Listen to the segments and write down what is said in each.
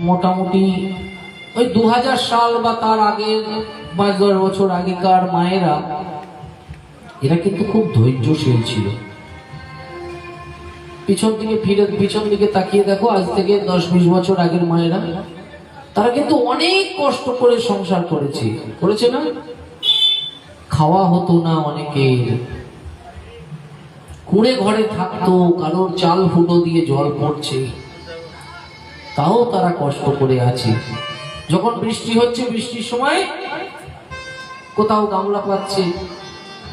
মোটামুটি ওই 2000 সাল বা তার আগের 5-10 বছর আগেকার মায়েরা এরা কিন্তু খুব ধৈর্যশীল ছিল। পিছন দিকে তাকিয়ে দেখো, আজ থেকে 10-20 বছর আগের মায়েরা তারা কিন্তু অনেক কষ্ট করে সংসার করেছে না? খাওয়া হতো না, অনেকের কুঁড়ে ঘরে থাকতো, কারোর চাল ফুটো দিয়ে জল পড়ছে, তাও তারা কষ্ট করে আছে। যখন বৃষ্টি হচ্ছে, বৃষ্টির সময় কোথাও গামলা পাচ্ছে,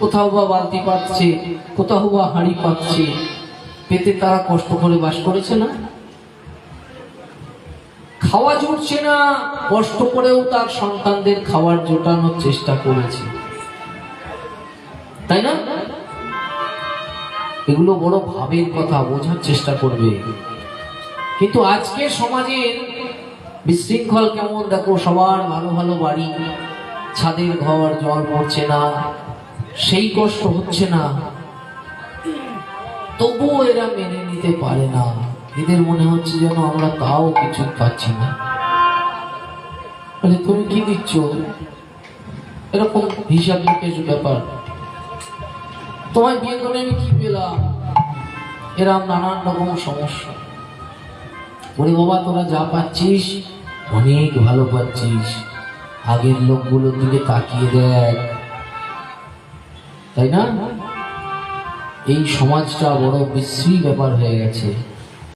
কোথাও বা বালতি পাচ্ছে, কোথাও বা হাঁড়ি পাচ্ছে, পেতে তারা কষ্ট করে বাস করেছে না? খাওয়া জুটছে না, কষ্ট করেও তার সন্তানদের খাবার জোটানোর চেষ্টা করেছে, তাই না? এগুলো বড় ভাবের কথা, বোঝার চেষ্টা করবে। কিন্তু আজকে সমাজের বিশৃঙ্খল কেমন দেখো, সবার ভালো ভালো বাড়ি, ছাদের ঘর, জল পড়ছে না, সেই কষ্ট হচ্ছে না, তবুও এরা মেনে নিতে পারে না। এদের মনে হচ্ছে যেন আমরা তাও কিছু পাচ্ছি না। বলে তুমি কি দিচ্ছ? এরকম হিসাব নিকেশ ব্যাপার। তোমায় বিয়ে করে আমি কি পেলাম? এরকম নানান রকম সমস্যা। ওরে বাবা, তোরা যা পাচ্ছিস অনেক ভালো পাচ্ছিস, আগের লোকগুলোর দিকে তাকিয়ে দেখ, তাই না? এই সমাজটা বড় বিশ্রী ব্যাপার হয়ে গেছে।